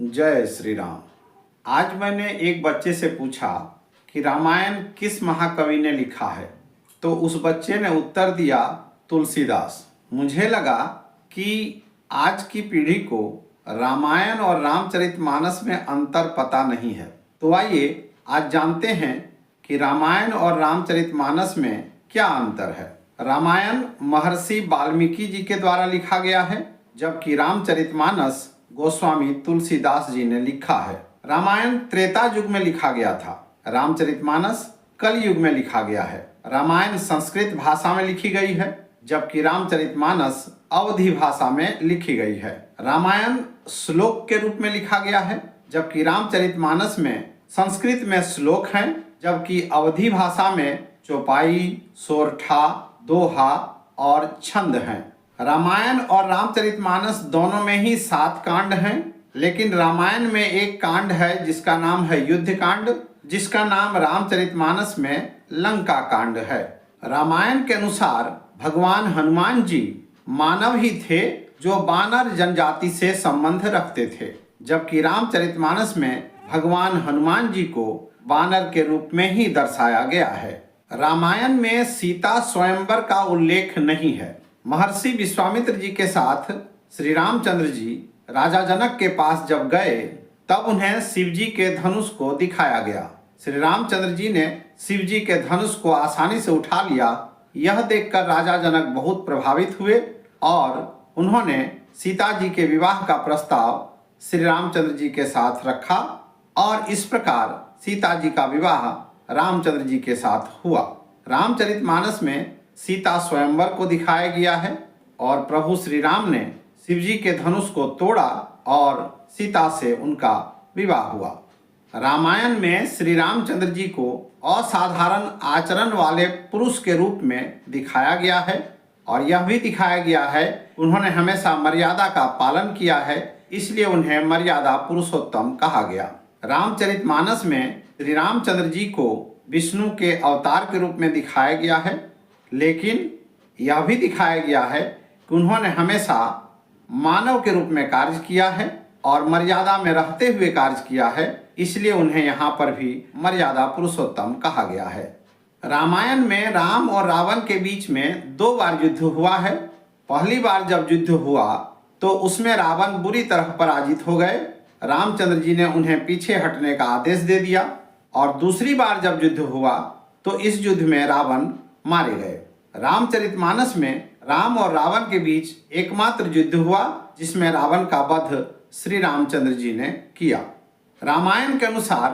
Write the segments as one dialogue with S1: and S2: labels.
S1: जय श्री राम। आज मैंने एक बच्चे से पूछा कि रामायण किस महाकवि ने लिखा है, तो उस बच्चे ने उत्तर दिया तुलसीदास। मुझे लगा कि आज की पीढ़ी को रामायण और रामचरितमानस में अंतर पता नहीं है, तो आइए आज जानते हैं कि रामायण और रामचरितमानस में क्या अंतर है। रामायण महर्षि वाल्मीकि जी के द्वारा लिखा गया है, जबकि रामचरितमानस गोस्वामी तुलसीदास जी ने लिखा है। रामायण त्रेता युग में लिखा गया था, रामचरितमानस कल युग में लिखा गया है। रामायण संस्कृत भाषा में लिखी गई है, जबकि रामचरितमानस अवधी भाषा में लिखी गई है। रामायण श्लोक के रूप में लिखा गया है, जबकि रामचरितमानस में संस्कृत में श्लोक हैं, जबकि अवधी भाषा में चौपाई, सोरठा, दोहा और छंद हैं। रामायण और रामचरितमानस दोनों में ही 7 कांड हैं, लेकिन रामायण में एक कांड है जिसका नाम है युद्ध कांड, जिसका नाम रामचरितमानस में लंका कांड है। रामायण के अनुसार भगवान हनुमान जी मानव ही थे जो वानर जनजाति से संबंध रखते थे, जबकि रामचरितमानस में भगवान हनुमान जी को वानर के रूप में ही दर्शाया गया है। रामायण में सीता स्वयंवर का उल्लेख नहीं है। महर्षि विश्वामित्र जी के साथ श्री रामचंद्र जी राजा जनक के पास जब गए, तब उन्हें शिव जी के धनुष को दिखाया गया। श्री रामचंद्र जी ने शिव जी के धनुष को आसानी से उठा लिया। यह देखकर राजा जनक बहुत प्रभावित हुए और उन्होंने सीता जी के विवाह का प्रस्ताव श्री रामचंद्र जी के साथ रखा और इस प्रकार सीता जी का विवाह रामचंद्र जी के साथ हुआ। रामचरितमानस में सीता स्वयंवर को दिखाया गया है और प्रभु श्री राम ने शिव जी के धनुष को तोड़ा और सीता से उनका विवाह हुआ। रामायण में श्री रामचंद्र जी को असाधारण आचरण वाले पुरुष के रूप में दिखाया गया है और यह भी दिखाया गया है उन्होंने हमेशा मर्यादा का पालन किया है, इसलिए उन्हें मर्यादा पुरुषोत्तम कहा गया। रामचरितमानस में श्री रामचंद्र जी को विष्णु के अवतार के रूप में दिखाया गया है, लेकिन यह भी दिखाया गया है कि उन्होंने हमेशा मानव के रूप में कार्य किया है और मर्यादा में रहते हुए कार्य किया है, इसलिए उन्हें यहाँ पर भी मर्यादा पुरुषोत्तम कहा गया है। रामायण में राम और रावण के बीच में 2 बार युद्ध हुआ है। पहली बार जब युद्ध हुआ तो उसमें रावण बुरी तरह पराजित हो गए। रामचंद्र जी ने उन्हें पीछे हटने का आदेश दे दिया और दूसरी बार जब युद्ध हुआ तो इस युद्ध में रावण मारे गए। रामचरितमानस में राम और रावण के बीच एकमात्र युद्ध हुआ जिसमें रावण का वध श्री रामचंद्र जी ने किया। रामायण के अनुसार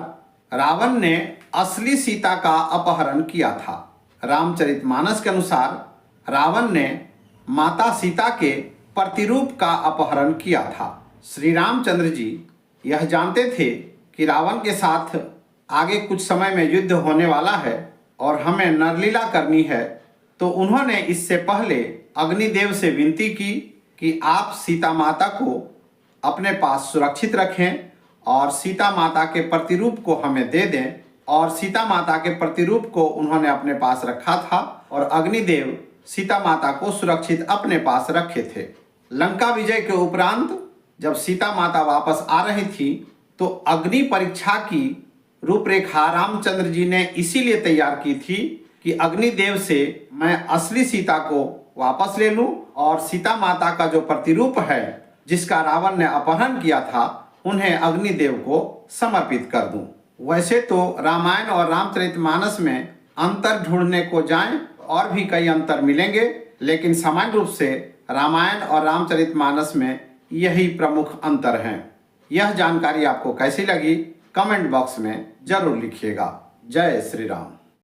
S1: रावण ने असली सीता का अपहरण किया था। रामचरितमानस के अनुसार रावण ने माता सीता के प्रतिरूप का अपहरण किया था। श्री रामचंद्र जी यह जानते थे कि रावण के साथ आगे कुछ समय में युद्ध होने वाला है और हमें नरलीला करनी है, तो उन्होंने इससे पहले अग्निदेव से विनती की कि आप सीता माता को अपने पास सुरक्षित रखें और सीता माता के प्रतिरूप को हमें दे दें। और सीता माता के प्रतिरूप को उन्होंने अपने पास रखा था और अग्निदेव सीता माता को सुरक्षित अपने पास रखे थे। लंका विजय के उपरांत जब सीता माता वापस आ रही थी तो अग्नि परीक्षा की रूपरेखा रामचंद्र जी ने इसीलिए तैयार की थी कि अग्निदेव से मैं असली सीता को वापस ले लूं और सीता माता का जो प्रतिरूप है जिसका रावण ने अपहरण किया था उन्हें अग्निदेव को समर्पित कर दूं। वैसे तो रामायण और रामचरितमानस में अंतर ढूंढने को जाएं और भी कई अंतर मिलेंगे, लेकिन सामान्य रूप से रामायण और रामचरितमानस में यही प्रमुख अंतर हैं। यह जानकारी आपको कैसी लगी कमेंट बॉक्स में जरूर लिखिएगा। जय श्री राम।